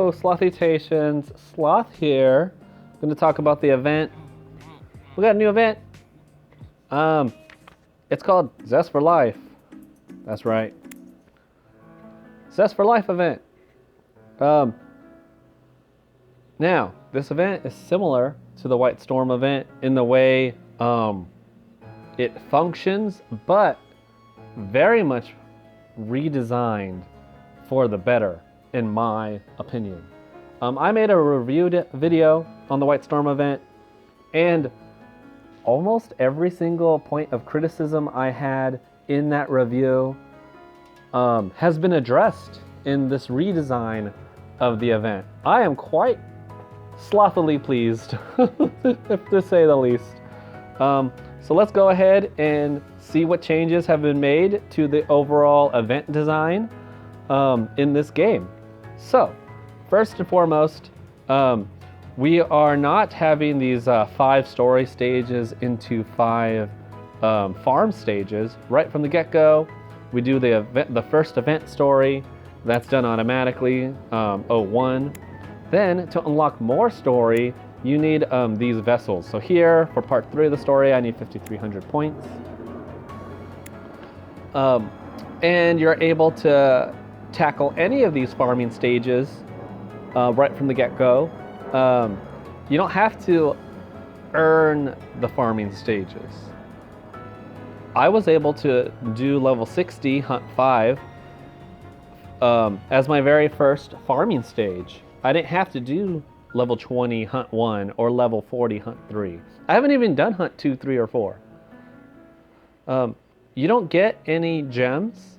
Hello, Slothitations. Sloth here. I'm going to talk about the event. We got a new event. It's called Zest for Life. That's right. Zest for Life event. Now, this event is similar to the White Storm event in the way it functions, but very much redesigned for the better, in my opinion. I made a reviewed video on the White Storm event, and almost every single point of criticism I had in that review has been addressed in this redesign of the event. I am quite slothily pleased, to say the least. So let's go ahead and see what changes have been made to the overall event design in this game. So, first and foremost, we are not having these 5 story stages into 5 farm stages. Right from the get-go, we do the first event story. That's done automatically, 01. Then, to unlock more story, you need these vessels. So here, for part 3 of the story, I need 5,300 points. And you're able to tackle any of these farming stages right from the get-go. You don't have to earn the farming stages. I was able to do level 60, Hunt 5, as my very first farming stage. I didn't have to do level 20, Hunt 1, or level 40, Hunt 3. I haven't even done Hunt 2, 3, or 4. You don't get any gems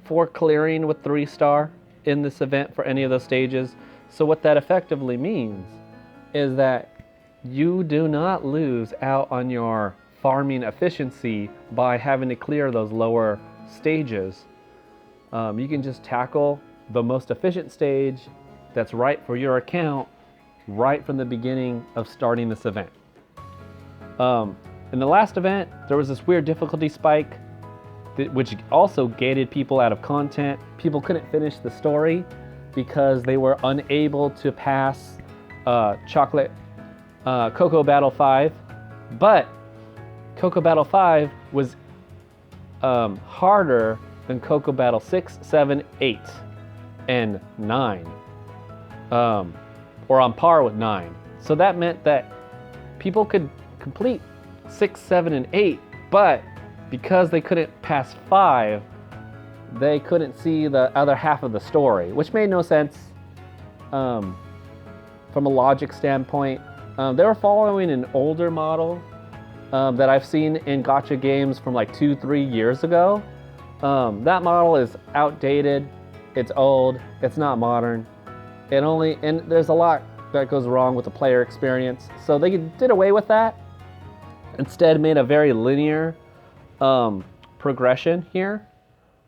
for clearing with 3-star in this event for any of those stages. So what that effectively means is that you do not lose out on your farming efficiency by having to clear those lower stages. You can just tackle the most efficient stage that's right for your account right from the beginning of starting this event. In the last event, there was this weird difficulty spike which also gated people out of content. People couldn't finish the story because they were unable to pass Cocoa Battle 5. But Cocoa Battle 5 was harder than Cocoa Battle 6, 7, 8, and 9. Or on par with 9. So that meant that people could complete 6, 7, and 8, but because they couldn't pass 5, they couldn't see the other half of the story, which made no sense from a logic standpoint. They were following an older model that I've seen in gacha games from like 2-3 years ago. That model is outdated, it's old, it's not modern. And there's a lot that goes wrong with the player experience. So they did away with that. Instead made a very linear progression here.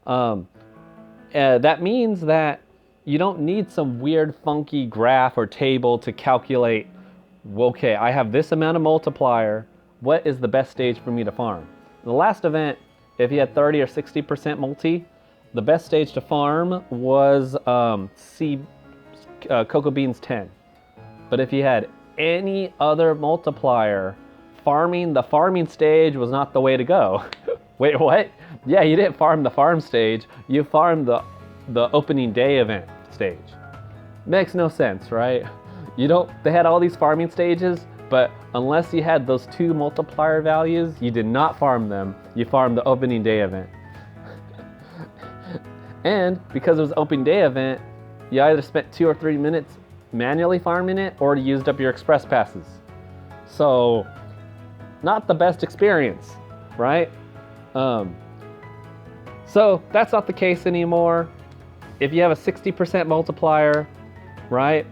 That means that you don't need some weird funky graph or table to calculate, okay, I have this amount of multiplier, what is the best stage for me to farm? In the last event, if you had 30 or 60% multi, the best stage to farm was Cocoa Beans 10. But if you had any other multiplier, farming the farming stage was not the way to go. Wait, what? Yeah, you didn't farm the farm stage, you farmed the opening day event stage. Makes no sense, right? They had all these farming stages, but unless you had those 2 multiplier values, you did not farm them. You farmed the opening day event. And because it was opening day event, you either spent 2 or 3 minutes manually farming it or used up your express passes. So, not the best experience, right? So that's not the case anymore. If you have a 60% multiplier, right,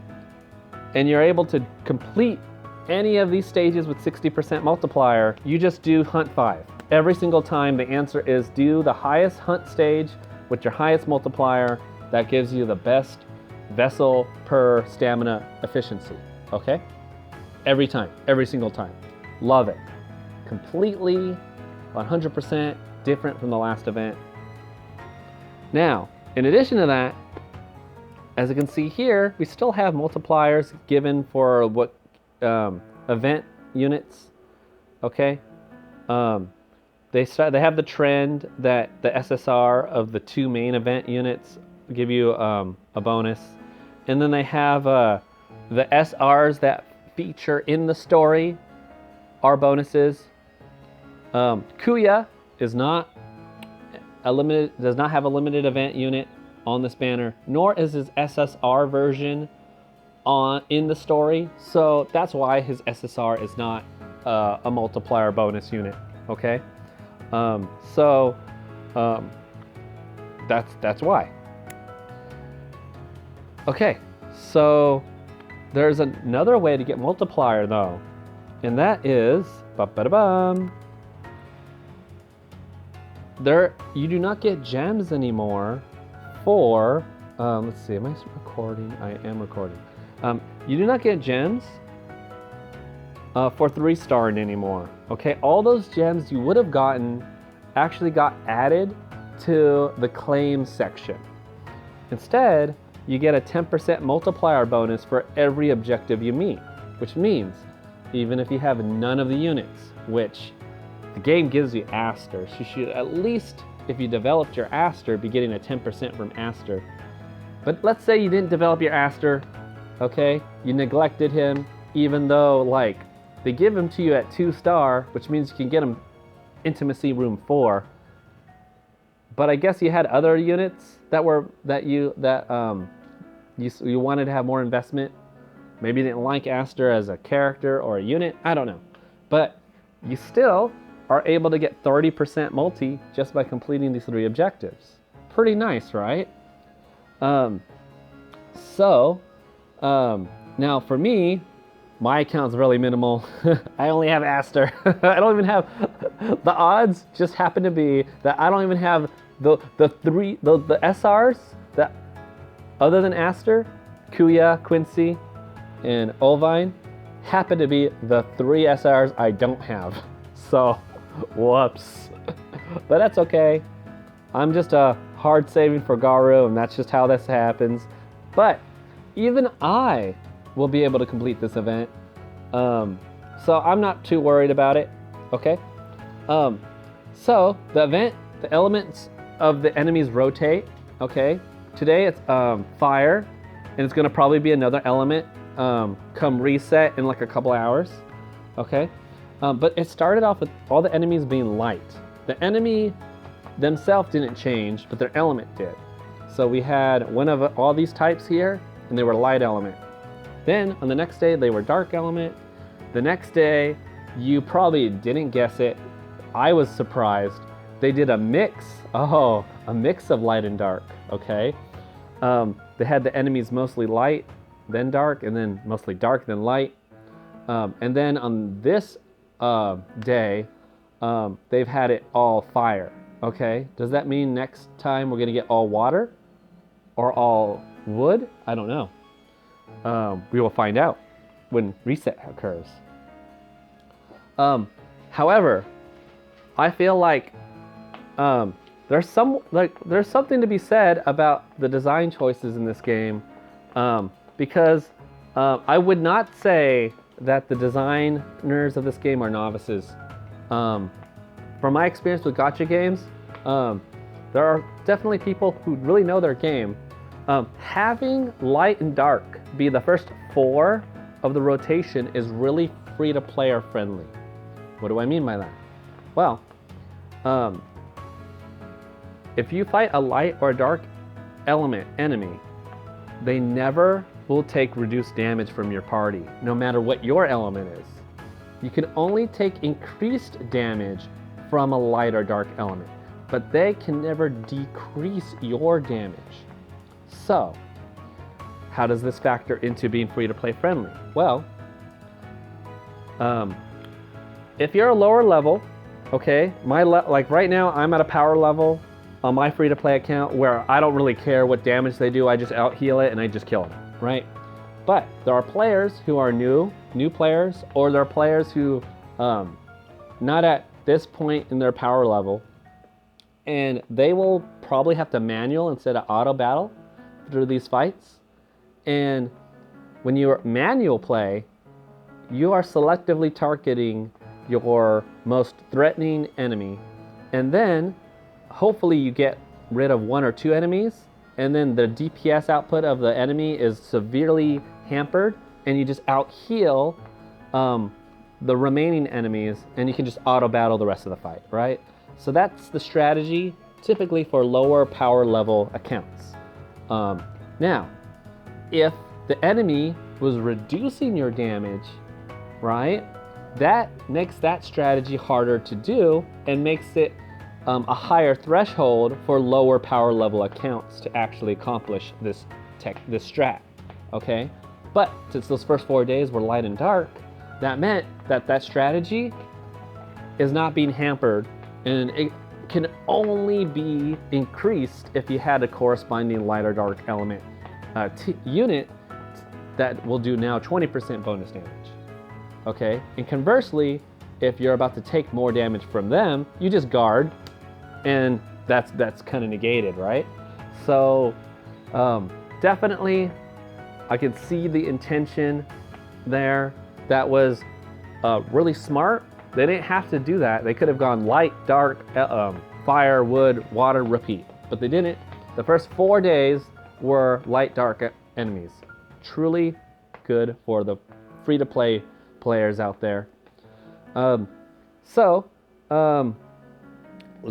and you're able to complete any of these stages with 60% multiplier, you just do Hunt 5. Every single time the answer is do the highest Hunt stage with your highest multiplier. That gives you the best vessel per stamina efficiency, okay? Every time, every single time. Love it. Completely, 100% different from the last event. Now, in addition to that, as you can see here, we still have multipliers given for what event units. Okay, they have the trend that the SSR of the 2 main event units give you a bonus, and then they have the SRs that feature in the story are bonuses. Kuya is not does not have a limited event unit on this banner, nor is his SSR version in the story. So that's why his SSR is not a multiplier bonus unit. Okay, that's why. Okay, so there's another way to get multiplier though, and that is you do not get gems anymore for let's see, am I recording? I am recording. You do not get gems for 3-star anymore. Okay, all those gems you would have gotten actually got added to the claim section. Instead, you get a 10% multiplier bonus for every objective you meet, which means even if you have none of the units, which the game gives you Asters, you should at least, if you developed your Aster, be getting a 10% from Aster. But let's say you didn't develop your Aster, okay? You neglected him, even though like they give him to you at 2-star, which means you can get him Intimacy Room 4. But I guess you had other units that you wanted to have more investment. Maybe you didn't like Aster as a character or a unit. I don't know. But you still are able to get 30% multi just by completing these 3 objectives. Pretty nice, right? Now for me, my account's really minimal. I only have Aster. I don't even have, the odds just happen to be that I don't even have the SRs that, other than Aster, Kuya, Quincy, and Olvine, happen to be the 3 SRs I don't have. So, whoops. But that's okay. I'm just hard saving for Garu, and that's just how this happens. But even I will be able to complete this event. So I'm not too worried about it. Okay. So the event, the elements of the enemies rotate. Okay. Today it's fire, and it's gonna probably be another element come reset in like a couple hours. Okay. But it started off with all the enemies being light. The enemy themselves didn't change, but their element did. So we had one of all these types here, and they were light element. Then on the next day, they were dark element. The next day, you probably didn't guess it. I was surprised. They did a mix. Oh, a mix of light and dark, okay? They had the enemies mostly light, then dark, and then mostly dark, then light. And then on this day, they've had it all fire, okay? Does that mean next time we're gonna get all water or all wood? I don't know. We will find out when reset occurs. However, I feel like there's something to be said about the design choices in this game, because I would not say that the designers of this game are novices. From my experience with gacha games, there are definitely people who really know their game. Having light and dark be the first 4 of the rotation is really free-to-player friendly. What do I mean by that? Well, if you fight a light or a dark element enemy, they never will take reduced damage from your party, no matter what your element is. You can only take increased damage from a light or dark element, but they can never decrease your damage. So, how does this factor into being free-to-play friendly? Well, if you're a lower level, okay, like right now I'm at a power level on my free-to-play account where I don't really care what damage they do, I just out-heal it and I just kill them, right? But there are players who are new players, or there are players who not at this point in their power level, and they will probably have to manual instead of auto battle through these fights. And when you're manual play, you are selectively targeting your most threatening enemy. And then hopefully you get rid of 1 or 2 enemies, and then the DPS output of the enemy is severely hampered, and you just out heal the remaining enemies, and you can just auto battle the rest of the fight, right? So that's the strategy typically for lower power level accounts. Now, if the enemy was reducing your damage, right, that makes that strategy harder to do and makes it a higher threshold for lower power level accounts to actually accomplish this strat, okay? But since those first 4 days were light and dark, that meant that that strategy is not being hampered, and it can only be increased if you had a corresponding light or dark element unit that will do now 20% bonus damage, okay? And conversely, if you're about to take more damage from them, you just guard, and that's kind of negated, right? So definitely I can see the intention there. That was really smart. They didn't have to do that. They could have gone light, dark, fire, wood, water, repeat, but they didn't. The first 4 days were light, dark enemies. Truly good for the free-to-play players out there. Let's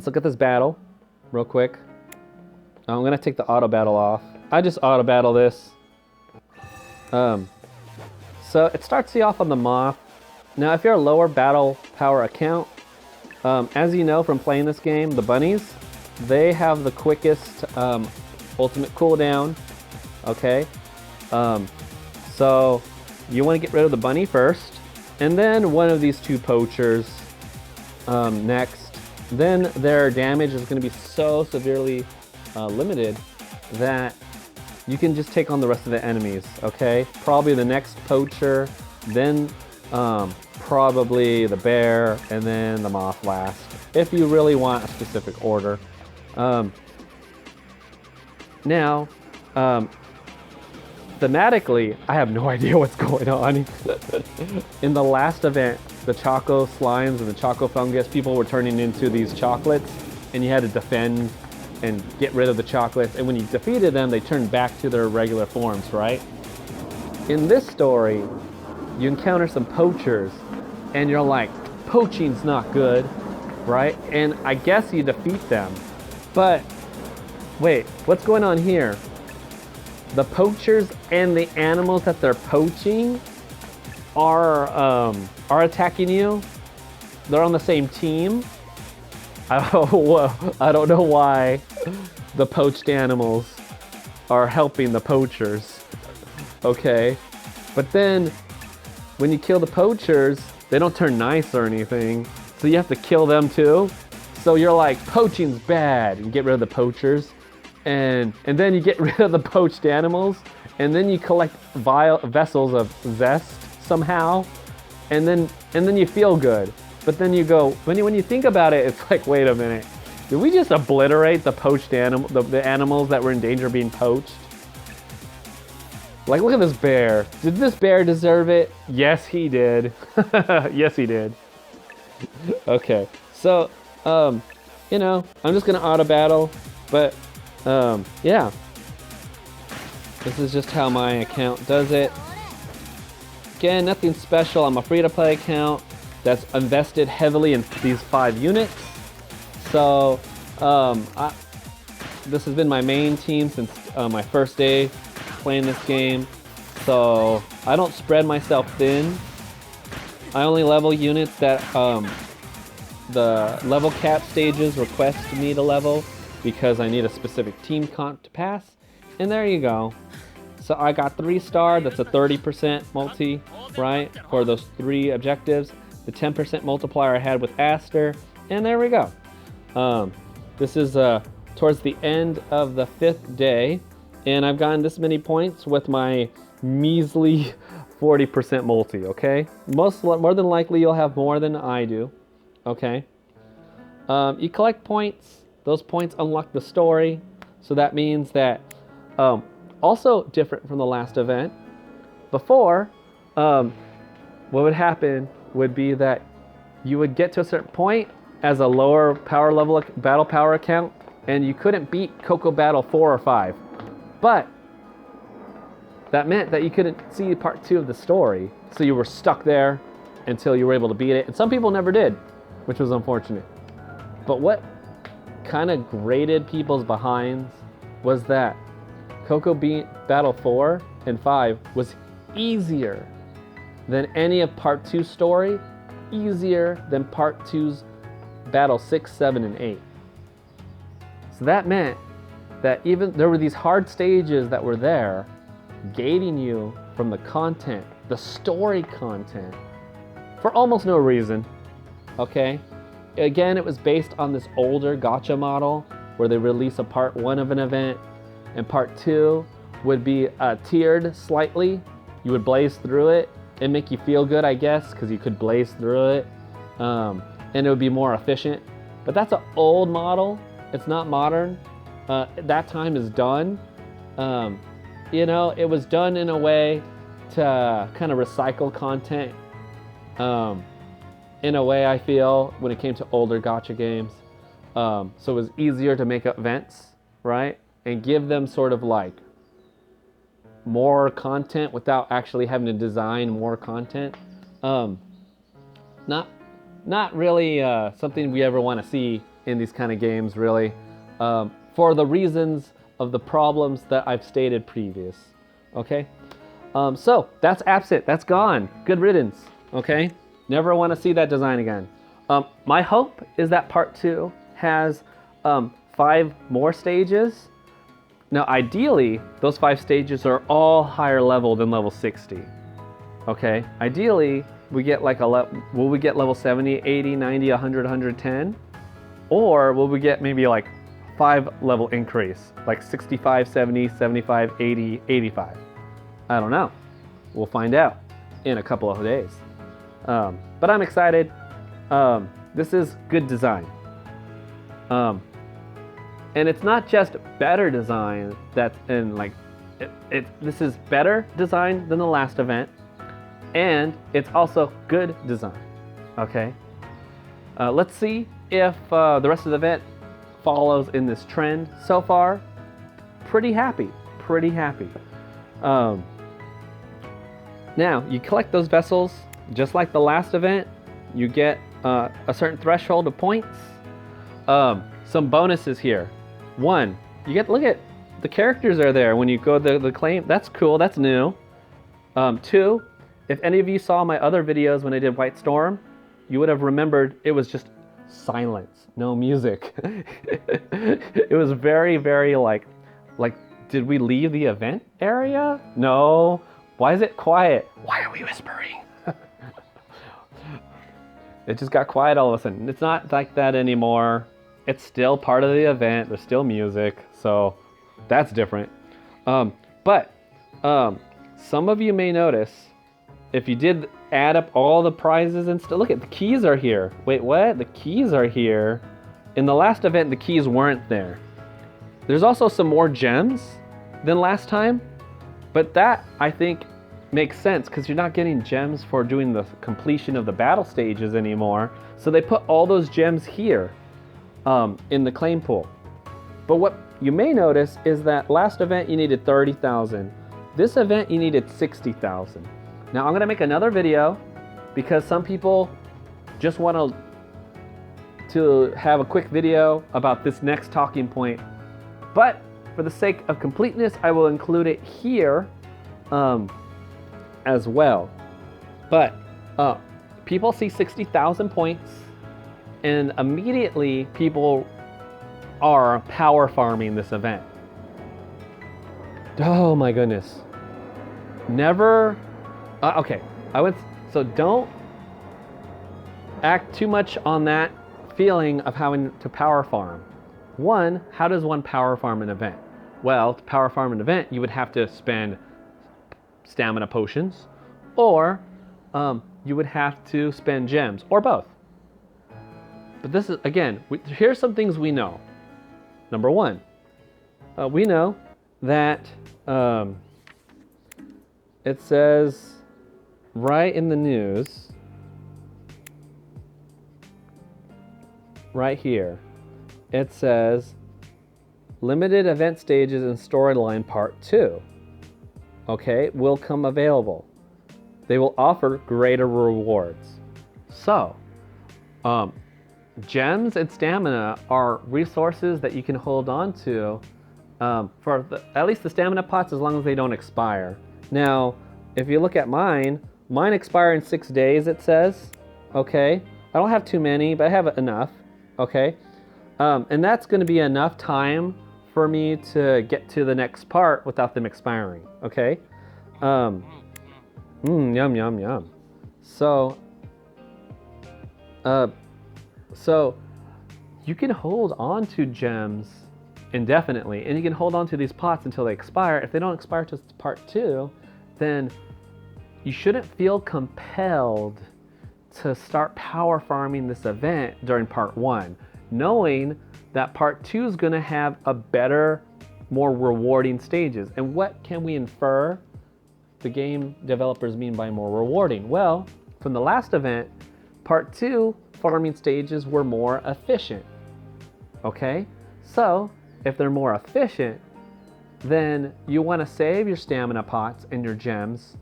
look at this battle real quick. I'm gonna take the auto battle off. I just auto battle this. So it starts you off on the moth. Now, if you're a lower battle power account, as you know from playing this game, the bunnies, they have the quickest ultimate cooldown, okay? So you want to get rid of the bunny first, and then one of these 2 poachers next. Then their damage is going to be so severely limited that you can just take on the rest of the enemies, okay? Probably the next poacher, then probably the bear, and then the moth last, if you really want a specific order. Now, thematically, I have no idea what's going on. In the last event, the Choco Slimes and the Choco Fungus, people were turning into these chocolates, and you had to defend and get rid of the chocolates, and when you defeated them, they turned back to their regular forms, right? In this story, you encounter some poachers, and you're like, poaching's not good, right? And I guess you defeat them, but wait, what's going on here? The poachers and the animals that they're poaching are attacking you. They're on the same team. I don't know why the poached animals are helping the poachers. Okay, but then when you kill the poachers, they don't turn nice or anything, so you have to kill them too. So you're like, poaching's bad. You get rid of the poachers, and then you get rid of the poached animals, and then you collect vessels of Zest somehow, and then you feel good. But then you go, when you think about it, it's like, wait a minute, did we just obliterate the poached the animals that were in danger of being poached? Like, look at this bear. Did this bear deserve it? Yes, he did. Yes, he did. Okay, so, you know, I'm just gonna auto battle, but, yeah. This is just how my account does it. Again, nothing special. I'm a free-to-play account that's invested heavily in these 5 units. So, this has been my main team since my first day playing this game. So, I don't spread myself thin. I only level units that the level cap stages request me to level because I need a specific team comp to pass. And there you go. So I got 3-star, that's a 30% multi, right, for those 3 objectives. The 10% multiplier I had with Aster, and there we go. This is towards the end of the 5th day, and I've gotten this many points with my measly 40% multi, okay? More than likely you'll have more than I do, okay? You collect points. Those points unlock the story, so that means that also different from the last event. Before, what would happen would be that you would get to a certain point as a lower power level battle power account, and you couldn't beat Cocoa Battle 4 or 5. But that meant that you couldn't see part 2 of the story, so you were stuck there until you were able to beat it. And some people never did, which was unfortunate. But what kind of grated people's behinds was that Cocoa Battle 4 and 5 was easier than any of part 2's story, easier than part 2's Battle 6, 7, and 8. So that meant that even there were these hard stages that were there, gating you from the content, the story content, for almost no reason, okay? Again, it was based on this older gacha model where they release a part 1 of an event, and part 2 would be tiered slightly. You would blaze through it and make you feel good, I guess, because you could blaze through it, and it would be more efficient. But that's an old model. It's not modern. That time is done. You know, it was done in a way to kind of recycle content. In a way, I feel, when it came to older gacha games. So it was easier to make events, right? And give them sort of like more content without actually having to design more content. Not really something we ever want to see in these kind of games, really, for the reasons of the problems that I've stated previous. Okay, so that's absent. That's gone. Good riddance. Okay, never want to see that design again. My hope is that part 2 has 5 more stages. Now, ideally, those 5 stages are all higher level than level 60. Okay, ideally, we get like will we get level 70, 80, 90, 100, 110? Or will we get maybe like 5 level increase, like 65, 70, 75, 80, 85? I don't know. We'll find out in a couple of days. But I'm excited. This is good design. And it's not just better design that's in like, this is better design than the last event. And it's also good design, okay? Let's see if the rest of the event follows in this trend. So far, pretty happy. Now, you collect those vessels, just like the last event. You get a certain threshold of points. Some bonuses here. 1, you get, look at, the characters are there when you go to the claim. That's cool, that's new. 2, if any of you saw my other videos when I did White Storm, you would have remembered it was just silence, no music. It was very, very like, did we leave the event area? No. Why is it quiet? Why are we whispering? It just got quiet all of a sudden. It's not like that anymore. It's still part of the event. There's still music, so that's different. But some of you may notice, if you did add up all the prizes and stuff, look at the keys are here. Wait, what? The keys are here. In the last event, the keys weren't there. There's also some more gems than last time, but that, I think, makes sense because you're not getting gems for doing the completion of the battle stages anymore. So they put all those gems here in the claim pool. But what you may notice is that last event you needed 30,000. This event you needed 60,000. Now I'm gonna make another video because some people just want to have a quick video about this next talking point. But for the sake of completeness, I will include it here as well. But people see 60,000 points and immediately people are power farming this event. Oh my goodness. Never, okay, so don't act too much on that feeling of having to power farm. 1, how does one power farm an event? Well, to power farm an event, you would have to spend stamina potions, or you would have to spend gems, or both. But this is, again, here's some things we know. Number 1, we know that it says right in the news, right here, it says limited event stages and storyline part 2, okay, will come available. They will offer greater rewards. So, gems and stamina are resources that you can hold on to for at least the stamina pots, as long as they don't expire. Now, if you look at mine expire in 6 days, it says, okay? I don't have too many, but I have enough, okay? And that's gonna be enough time for me to get to the next part without them expiring, okay? Yum, yum, yum. So you can hold on to gems indefinitely, and you can hold on to these pots until they expire. If they don't expire to part 2, then you shouldn't feel compelled to start power farming this event during part 1, knowing that part 2 is going to have a better, more rewarding stages. And what can we infer the game developers mean by more rewarding? Well, from the last event, part 2 farming stages were more efficient, okay? So if they're more efficient, then you want to save your stamina pots and your gems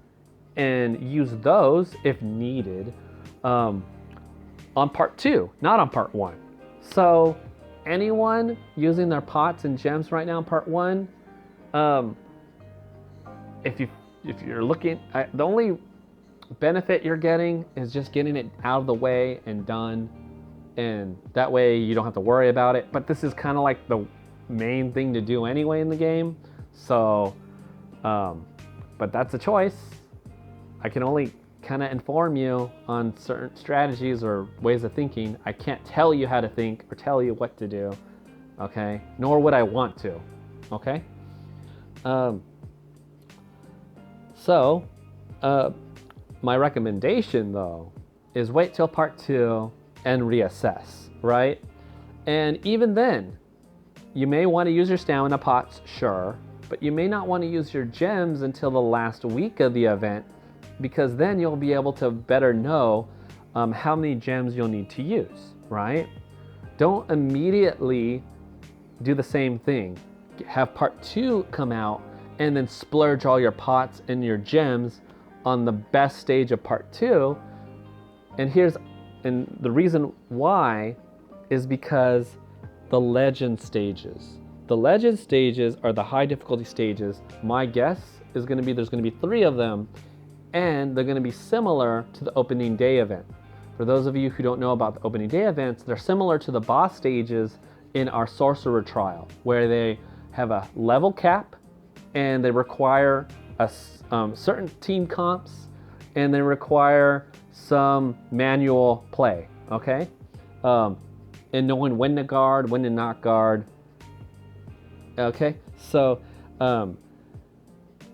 and use those if needed on part 2, not on part 1. So anyone using their pots and gems right now in part 1, if you're looking at, the only benefit you're getting is just getting it out of the way and done, and that way you don't have to worry about it. But this is kind of like the main thing to do anyway in the game, so but that's a choice. I can only kind of inform you on certain strategies or ways of thinking. I can't tell you how to think or tell you what to do, okay? Nor would I want to, okay? My recommendation though is wait till part 2 and reassess, right? And even then, you may want to use your stamina pots, sure, but you may not want to use your gems until the last week of the event, because then you'll be able to better know how many gems you'll need to use, right? Don't immediately do the same thing. Have part 2 come out and then splurge all your pots and your gems on the best stage of part 2. And the reason why is because the legend stages. The legend stages are the high difficulty stages. My guess is going to be there's going to be 3 of them, and they're going to be similar to the opening day event. For those of you who don't know about the opening day events, they're similar to the boss stages in our sorcerer trial, where they have a level cap and they require a certain team comps, and they require some manual play, okay? And knowing when to guard, when to not guard, okay? So,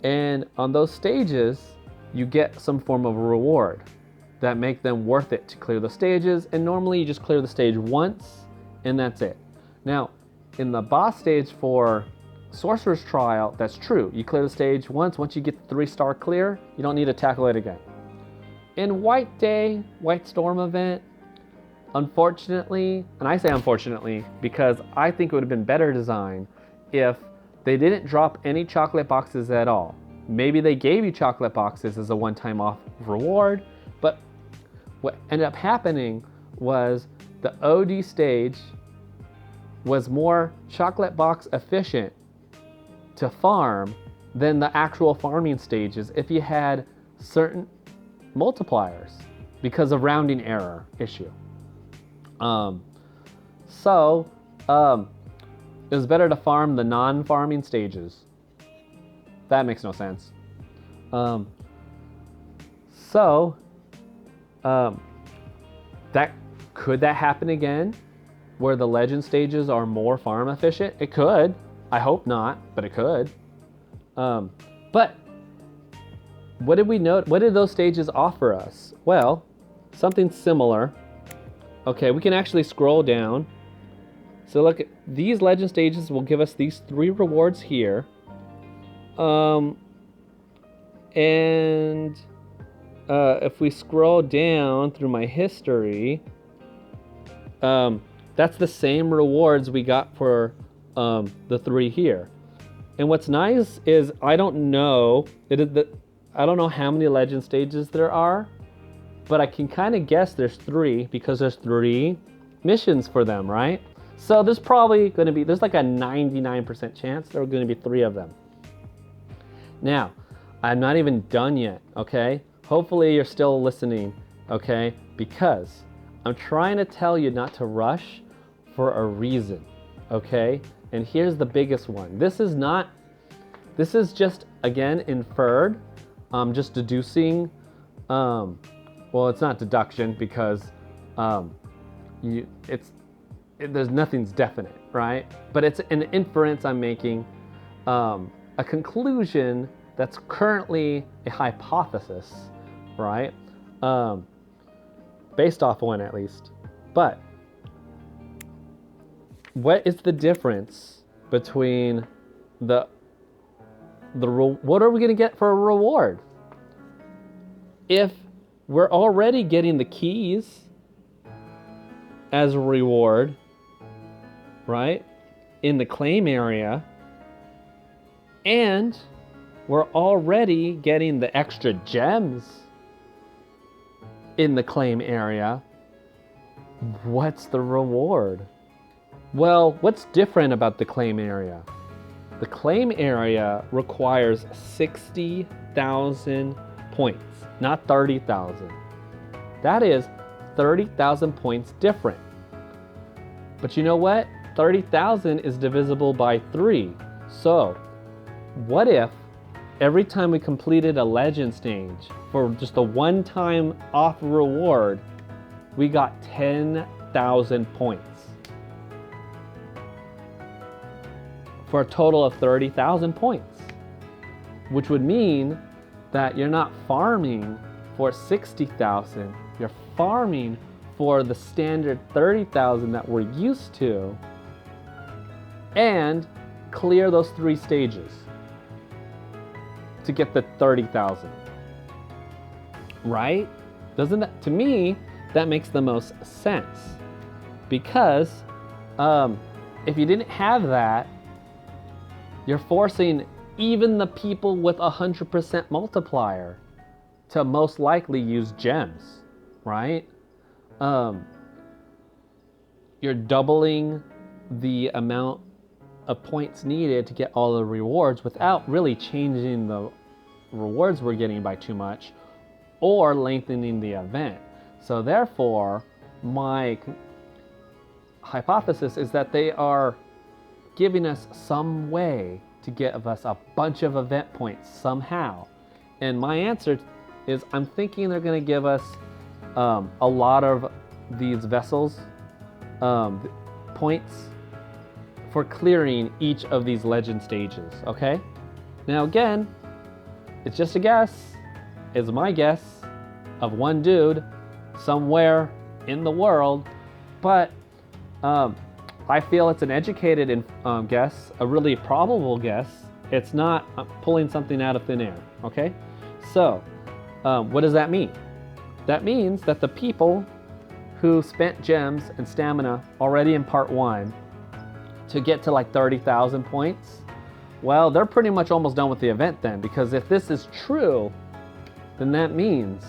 and on those stages, you get some form of reward that make them worth it to clear the stages, and normally you just clear the stage once, and that's it. Now, in the boss stage for Sorcerer's Trial, that's true. You clear the stage once you get the 3-star clear, you don't need to tackle it again. In White Storm event, unfortunately, and I say unfortunately because I think it would have been better designed if they didn't drop any chocolate boxes at all. Maybe they gave you chocolate boxes as a one-time off reward, but what ended up happening was the OD stage was more chocolate box efficient to farm than the actual farming stages if you had certain multipliers because of rounding error issue. It was better to farm the non-farming stages. That makes no sense. Could that happen again, where the legend stages are more farm efficient? It could. I hope not, but it could. But what did we know? What did those stages offer us? Well, something similar. Okay, we can actually scroll down. So look, these legend stages will give us these 3 rewards here. And if we scroll down through my history, that's the same rewards we got for the 3 here. And what's nice is I don't know how many legend stages there are, but I can kind of guess there's 3 because there's 3 missions for them, right? So there's probably going to be, there's like a 99% chance there are going to be 3 of them. Now, I'm not even done yet, okay? Hopefully you're still listening, okay? Because I'm trying to tell you not to rush for a reason, okay? And here's the biggest one. This is just, again, inferred. Just deducing, well, it's not deduction because nothing's definite, right? But it's an inference I'm making, a conclusion that's currently a hypothesis, right? Based off one at least. But what is the difference between what are we going to get for a reward? If we're already getting the keys as a reward, right, in the claim area, and we're already getting the extra gems in the claim area, what's the reward? Well, what's different about the claim area? The claim area requires 60,000 points, not 30,000. That is 30,000 points different. But you know what? 30,000 is divisible by 3. So, what if every time we completed a legend stage for just a one-time off reward, we got 10,000 points? For a total of 30,000 points, which would mean that you're not farming for 60,000, you're farming for the standard 30,000 that we're used to, and clear those 3 stages to get the 30,000. Right? Doesn't that, to me, that makes the most sense. Because if you didn't have that, you're forcing even the people with 100% multiplier to most likely use gems, right? You're doubling the amount of points needed to get all the rewards without really changing the rewards we're getting by too much or lengthening the event. So therefore, my hypothesis is that they are giving us some way to give us a bunch of event points somehow. And my answer is I'm thinking they're going to give us a lot of these vessels points for clearing each of these legend stages, okay? Now again, it's just a guess. It's my guess of one dude somewhere in the world, but I feel it's an educated guess, a really probable guess. It's not pulling something out of thin air, okay? So, what does that mean? That means that the people who spent gems and stamina already in part 1 to get to like 30,000 points, well, they're pretty much almost done with the event then, because if this is true, then that means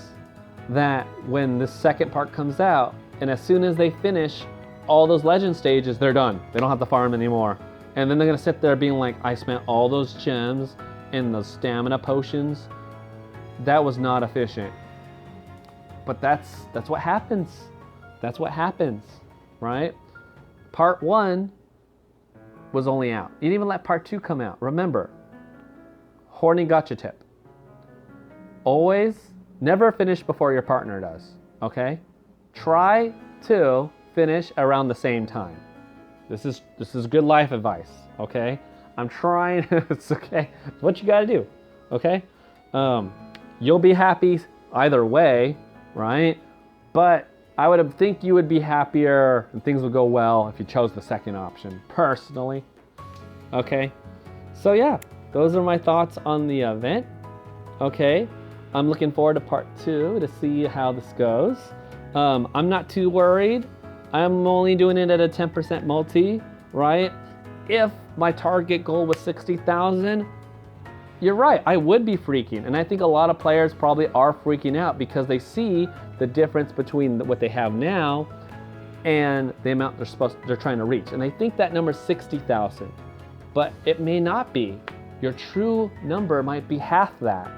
that when this second part comes out, and as soon as they finish all those legend stages, they're done. They don't have to farm anymore. And then they're gonna sit there being like, I spent all those gems and those stamina potions. That was not efficient. But that's what happens. That's what happens, right? Part 1 was only out. You didn't even let part 2 come out. Remember, horny gotcha tip. Always, never finish before your partner does, okay? Try to finish around the same time. This is good life advice, okay? I'm trying, it's okay. It's what you gotta do, okay? You'll be happy either way, right? But I would think you would be happier and things would go well if you chose the second option, personally. Okay? So yeah, those are my thoughts on the event. Okay, I'm looking forward to part 2 to see how this goes. I'm not too worried. I'm only doing it at a 10% multi, right? If my target goal was 60,000, you're right, I would be freaking. And I think a lot of players probably are freaking out because they see the difference between what they have now and the amount they're trying to reach. And I think that number is 60,000, but it may not be. Your true number might be half that.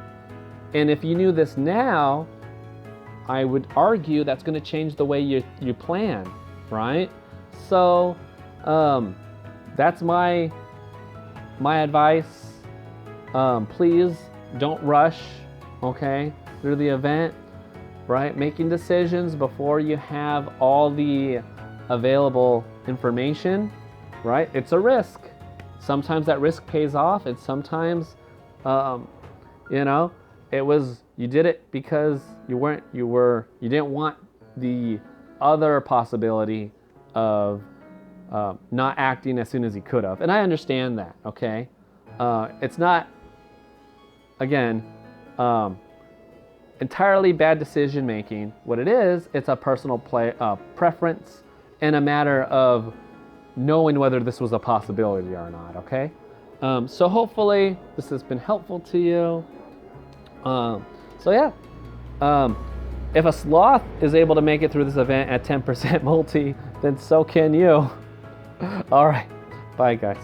And if you knew this now, I would argue that's going to change the way you plan, right? So that's my advice. Please don't rush, okay, through the event, right? Making decisions before you have all the available information, right? It's a risk. Sometimes that risk pays off, and sometimes, you know, you did it because you didn't want the other possibility of not acting as soon as you could have. And I understand that, okay? It's not, again, entirely bad decision making. What it is, it's a personal preference and a matter of knowing whether this was a possibility or not, okay? So hopefully this has been helpful to you. So yeah, if a sloth is able to make it through this event at 10% multi, then so can you. All right, bye guys.